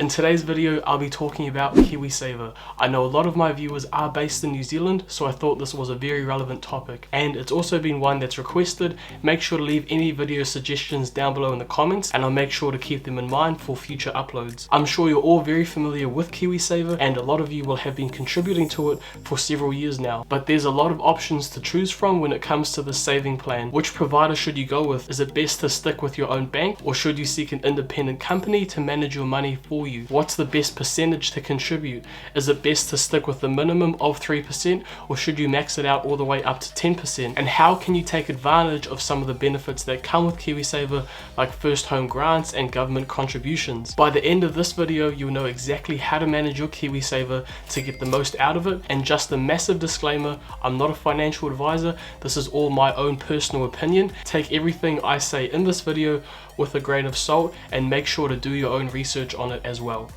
In today's video, I'll be talking about KiwiSaver. I know a lot of my viewers are based in New Zealand, so I thought this was a very relevant topic. And it's also been one that's requested. Make sure to leave any video suggestions down below in the comments, and I'll make sure to keep them in mind for future uploads. I'm sure you're all very familiar with KiwiSaver, and a lot of you will have been contributing to it for several years now. But there's a lot of options to choose from when it comes to the saving plan. Which provider should you go with? Is it best to stick with your own bank, or should you seek an independent company to manage your money for you? What's the best percentage to contribute? Is it best to stick with the minimum of 3%, or should you max it out all the way up to 10%? And how can you take advantage of some of the benefits that come with KiwiSaver, like first home grants and government contributions? By the end of this video, you'll know exactly how to manage your KiwiSaver to get the most out of it. And just a massive disclaimer, I'm not a financial advisor. This is all my own personal opinion. Take everything I say in this video with a grain of salt, and make sure to do your own research on it as well.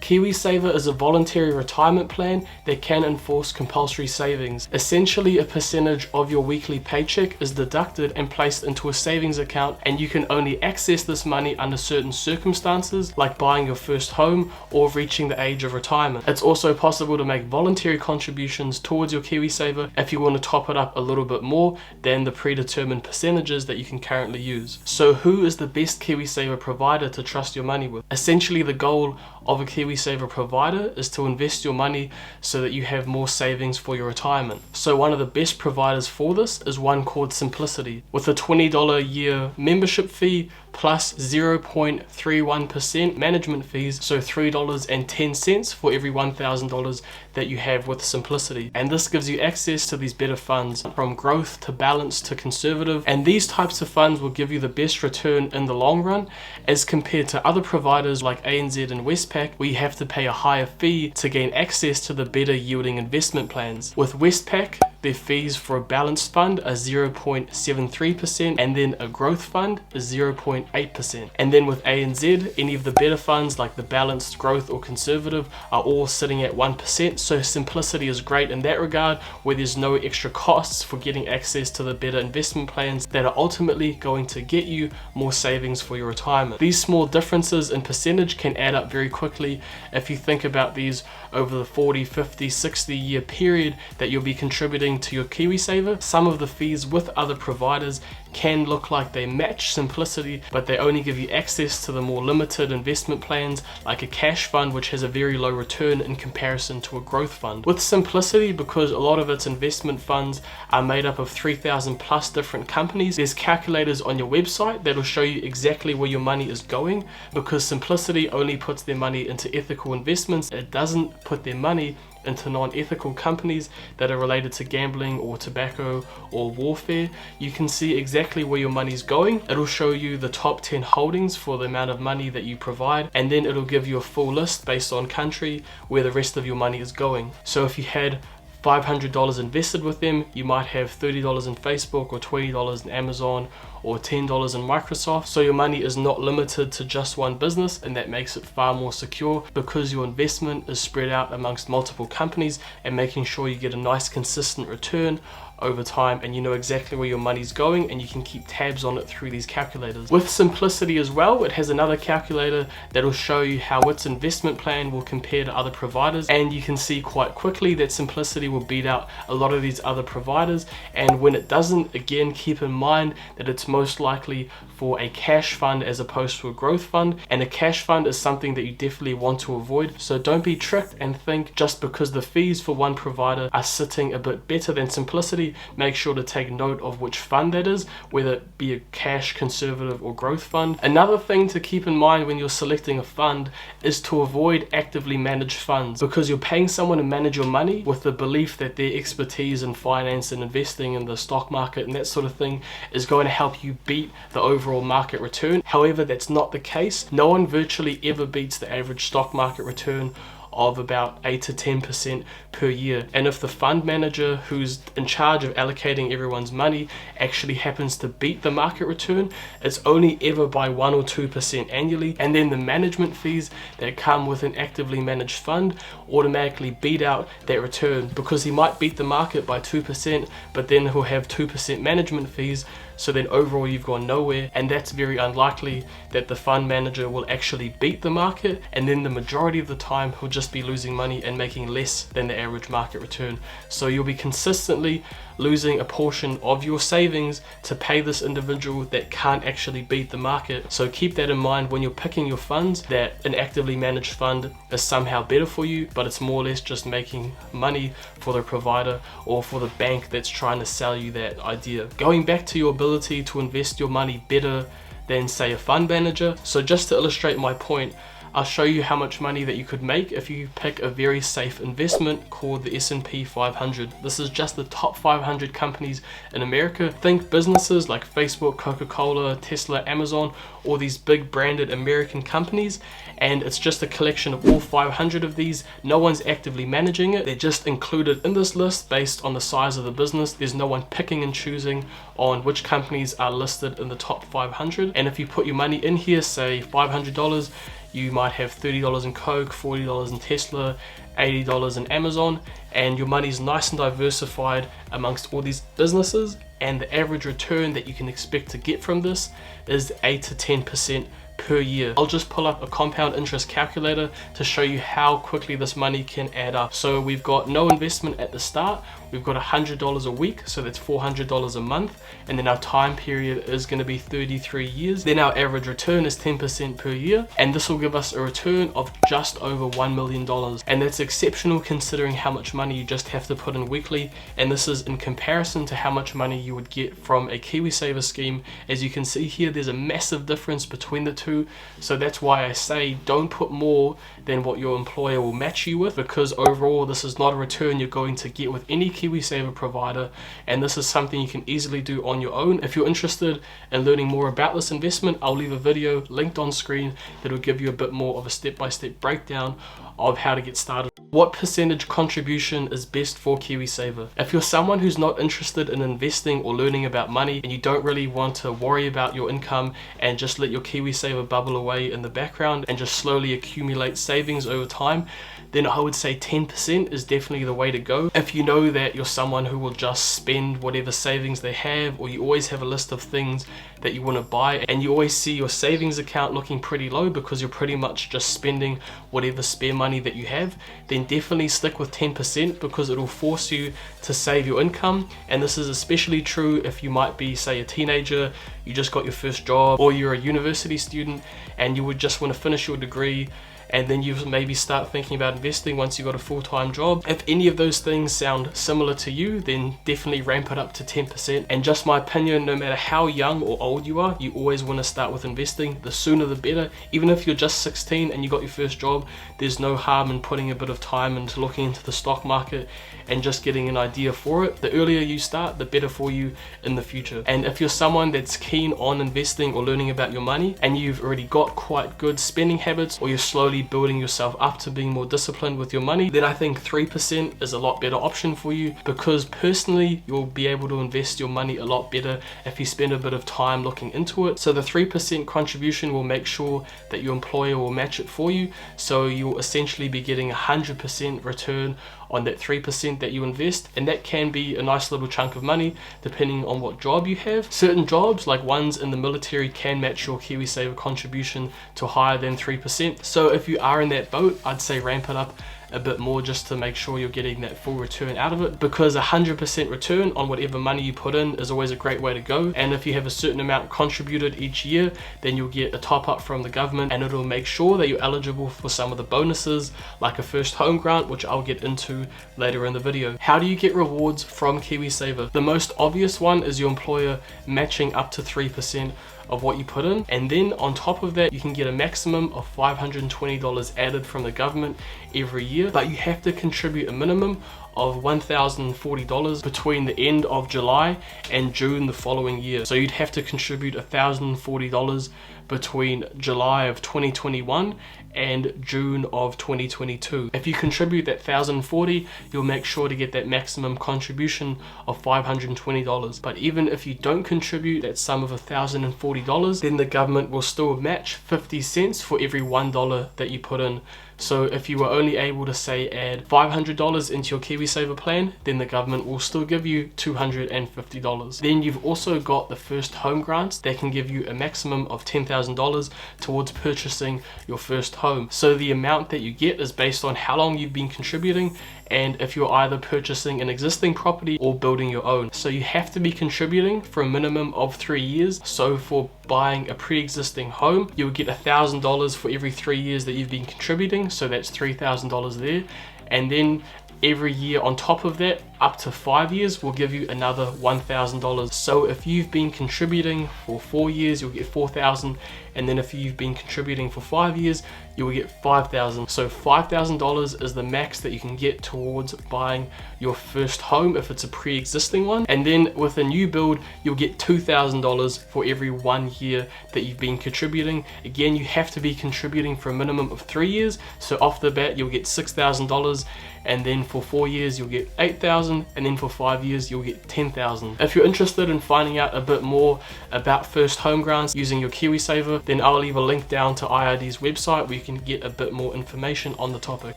KiwiSaver is a voluntary retirement plan that can enforce compulsory savings. Essentially, a percentage of your weekly paycheck is deducted and placed into a savings account, and you can only access this money under certain circumstances, like buying your first home or reaching the age of retirement. It's also possible to make voluntary contributions towards your KiwiSaver if you want to top it up a little bit more than the predetermined percentages that you can currently use. So who is the best KiwiSaver provider to trust your money with? Essentially, the goal of a KiwiSaver provider is to invest your money so that you have more savings for your retirement. So one of the best providers for this is one called Simplicity, with a $20 a year membership fee plus 0.31% management fees, so $3.10 for every $1,000 that you have with Simplicity. And this gives you access to these better funds, from growth to balanced to conservative, and these types of funds will give you the best return in the long run as compared to other providers like ANZ and Westpac, where you have to pay a higher fee to gain access to the better yielding investment plans. With Westpac, their fees for a balanced fund are 0.73%, and then a growth fund is 0.8%. And then with ANZ, any of the better funds like the balanced, growth or conservative are all sitting at 1%. So Simplicity is great in that regard, where there's no extra costs for getting access to the better investment plans that are ultimately going to get you more savings for your retirement. These small differences in percentage can add up very quickly if you think about these over the 40, 50, 60 year period that you'll be contributing to your KiwiSaver. Some of the fees with other providers can look like they match Simplicity, but they only give you access to the more limited investment plans, like a cash fund, which has a very low return in comparison to a growth fund. With Simplicity, because a lot of its investment funds are made up of 3,000 plus different companies, there's calculators on your website that'll show you exactly where your money is going, because Simplicity only puts their money into ethical investments. It doesn't put their money into non-ethical companies that are related to gambling or tobacco or warfare. You can see exactly where your money's going. It'll show you the top 10 holdings for the amount of money that you provide, and then it'll give you a full list based on country where the rest of your money is going. So if you had $500 invested with them, you might have $30 in Facebook or $20 in Amazon or $10 in Microsoft. So your money is not limited to just one business, and that makes it far more secure because your investment is spread out amongst multiple companies and making sure you get a nice consistent return over time, and you know exactly where your money's going, and you can keep tabs on it through these calculators. With Simplicity as well, it has another calculator that will show you how its investment plan will compare to other providers, and you can see quite quickly that Simplicity will beat out a lot of these other providers. And when it doesn't, again, keep in mind that it's most likely for a cash fund as opposed to a growth fund, and a cash fund is something that you definitely want to avoid. So don't be tricked and think just because the fees for one provider are sitting a bit better than Simplicity, make sure to take note of which fund that is, whether it be a cash, conservative or growth fund. Another thing to keep in mind when you're selecting a fund is to avoid actively managed funds, because you're paying someone to manage your money with the belief that their expertise in finance and investing in the stock market and that sort of thing is going to help you beat the overall market return. However, that's not the case. No one virtually ever beats the average stock market return of about 8 to 10% per year. And if the fund manager who's in charge of allocating everyone's money actually happens to beat the market return, it's only ever by 1 or 2% annually. And then the management fees that come with an actively managed fund automatically beat out that return, because he might beat the market by 2%, but then he'll have 2% management fees. so then overall you've gone nowhere, and that's very unlikely that the fund manager will actually beat the market, and then the majority of the time he'll just be losing money and making less than the average market return. So you'll be consistently losing a portion of your savings to pay this individual that can't actually beat the market. So keep that in mind when you're picking your funds, that an actively managed fund is somehow better for you, but it's more or less just making money for the provider or for the bank that's trying to sell you that idea. Going back to your ability to invest your money better than say a fund manager, so just to illustrate my point, I'll show you how much money that you could make if you pick a very safe investment called the S&P 500. This is just the top 500 companies in America. Think businesses like Facebook, Coca-Cola, Tesla, Amazon, all these big branded American companies, and it's just a collection of all 500 of these. No one's actively managing it. They're just included in this list based on the size of the business. There's no one picking and choosing on which companies are listed in the top 500. And if you put your money in here, say $500, you might have $30 in Coke, $40 in Tesla, $80 in Amazon, and your money's nice and diversified amongst all these businesses, and the average return that you can expect to get from this is 8 to 10% per year. I'll just pull up a compound interest calculator to show you how quickly this money can add up. So we've got no investment at the start, we've got $100 a week, so that's $400 a month, and then our time period is going to be 33 years. Then our average return is 10% per year, and this will give us a return of just over $1 million, and that's exceptional considering how much money you just have to put in weekly, and this is in comparison to how much money you would get from a KiwiSaver scheme. As you can see here, there's a massive difference between the two, so that's why I say don't put more than what your employer will match you with, because overall this is not a return you're going to get with any KiwiSaver provider, and this is something you can easily do on your own. If you're interested in learning more about this investment, I'll leave a video linked on screen that will give you a bit more of a step-by-step breakdown of how to get started. What percentage contribution is best for KiwiSaver? If you're someone who's not interested in investing or learning about money, and you don't really want to worry about your income and just let your KiwiSaver bubble away in the background and just slowly accumulate savings over time, then I would say 10% is definitely the way to go. If you know that you're someone who will just spend whatever savings they have, or you always have a list of things that you want to buy, and you always see your savings account looking pretty low because you're pretty much just spending whatever spare money that you have, then definitely stick with 10% because it'll force you to save your income. And this is especially true if you might be, say, a teenager, you just got your first job, or you're a university student and you would just want to finish your degree, and then you maybe start thinking about investing once you got a full-time job. If any of those things sound similar to you, then definitely ramp it up to 10%. And just my opinion, no matter how young or old you are, you always want to start with investing. The sooner the better. Even if you're just 16 and you got your first job, there's no harm in putting a bit of time into looking into the stock market and just getting an idea for it. The earlier you start, the better for you in the future. And if you're someone that's keen on investing or learning about your money, and you've already got quite good spending habits, or you're slowly building yourself up to being more disciplined with your money, then I think 3% is a lot better option for you, because personally you'll be able to invest your money a lot better if you spend a bit of time looking into it. So the 3% contribution will make sure that your employer will match it for you, so you'll essentially be getting 100% return on that 3% that you invest, and that can be a nice little chunk of money depending on what job you have. Certain jobs, like ones in the military, can match your KiwiSaver contribution to higher than 3%. So if you are in that boat, I'd say ramp it up a bit more just to make sure you're getting that full return out of it, because 100% return on whatever money you put in is always a great way to go. And if you have a certain amount contributed each year, then you'll get a top up from the government, and it'll make sure that you're eligible for some of the bonuses like a first home grant, which I'll get into later in the video. How do you get rewards from KiwiSaver? The most obvious one is your employer matching up to 3% of what you put in, and then on top of that you can get a maximum of $520 added from the government every year, but you have to contribute a minimum of $1,040 between the end of July and June the following year. So you'd have to contribute $1,040 between July of 2021 and June of 2022. If you contribute that $1,040, you'll make sure to get that maximum contribution of $520. But even if you don't contribute that sum of $1,040, then the government will still match 50 cents for every $1 that you put in. So if you were only able to, say, add $500 into your KiwiSaver plan, then the government will still give you $250. Then you've also got the first home grants that can give you a maximum of $10,000 towards purchasing your first home. So the amount that you get is based on how long you've been contributing and if you're either purchasing an existing property or building your own. So you have to be contributing for a minimum of 3 years. So for buying a pre-existing home, you would get $1,000 for every 3 years that you've been contributing, so that's $3,000 there. And then every year on top of that, up to 5 years, will give you another $1,000. So if you've been contributing for 4 years, you'll get $4,000, and then if you've been contributing for 5 years, you will get $5,000. So $5,000 is the max that you can get towards buying your first home if it's a pre-existing one. And then with a new build, you'll get $2,000 for every 1 year that you've been contributing. Again, you have to be contributing for a minimum of 3 years. So off the bat, you'll get $6,000, and then for 4 years, you'll get $8,000, and then for 5 years, you'll get $10,000. If you're interested in finding out a bit more about first home grants using your KiwiSaver, then I'll leave a link down to IRD's website where you can get a bit more information on the topic.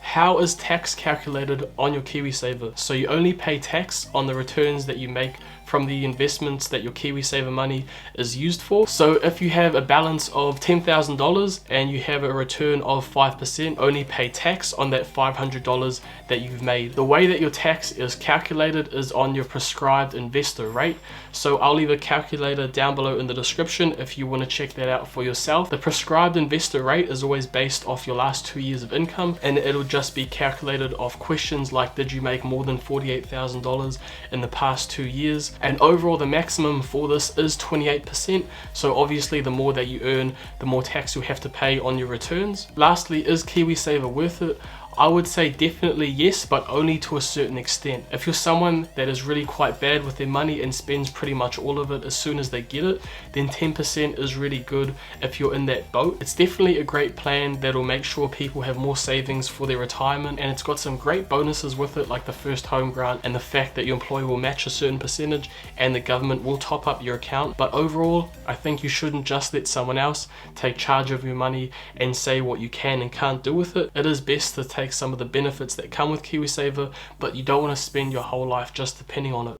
How is tax calculated on your KiwiSaver? So you only pay tax on the returns that you make from the investments that your KiwiSaver money is used for. So if you have a balance of $10,000 and you have a return of 5%, only pay tax on that $500 that you've made. The way that your tax is calculated is on your prescribed investor rate. So I'll leave a calculator down below in the description if you want to check that out for yourself. The prescribed investor rate is always based off your last 2 years of income, and it'll just be calculated off questions like, did you make more than $48,000 in the past 2 years? And overall, the maximum for this is 28%. So obviously, the more that you earn, the more tax you'll have to pay on your returns. Lastly, is KiwiSaver worth it? I would say definitely yes, but only to a certain extent. If you're someone that is really quite bad with their money and spends pretty much all of it as soon as they get it, then 10% is really good if you're in that boat. It's definitely a great plan that'll make sure people have more savings for their retirement, and it's got some great bonuses with it, like the first home grant and the fact that your employer will match a certain percentage and the government will top up your account. But overall, I think you shouldn't just let someone else take charge of your money and say what you can and can't do with it. It is best to take some of the benefits that come with KiwiSaver, but you don't want to spend your whole life just depending on it.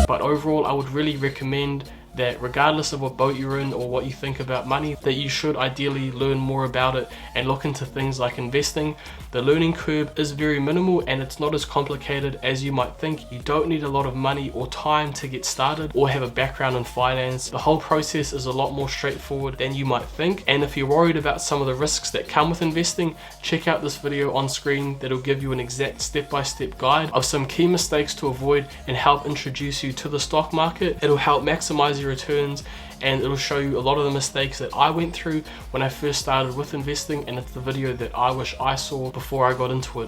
But overall, I would really recommend that regardless of what boat you're in or what you think about money, that you should ideally learn more about it and look into things like investing. The learning curve is very minimal and it's not as complicated as you might think. You don't need a lot of money or time to get started or have a background in finance. The whole process is a lot more straightforward than you might think. And if you're worried about some of the risks that come with investing, check out this video on screen that'll give you an exact step-by-step guide of some key mistakes to avoid and help introduce you to the stock market. It'll help maximize your returns, and it'll show you a lot of the mistakes that I went through when I first started with investing, and it's the video that I wish I saw before I got into it.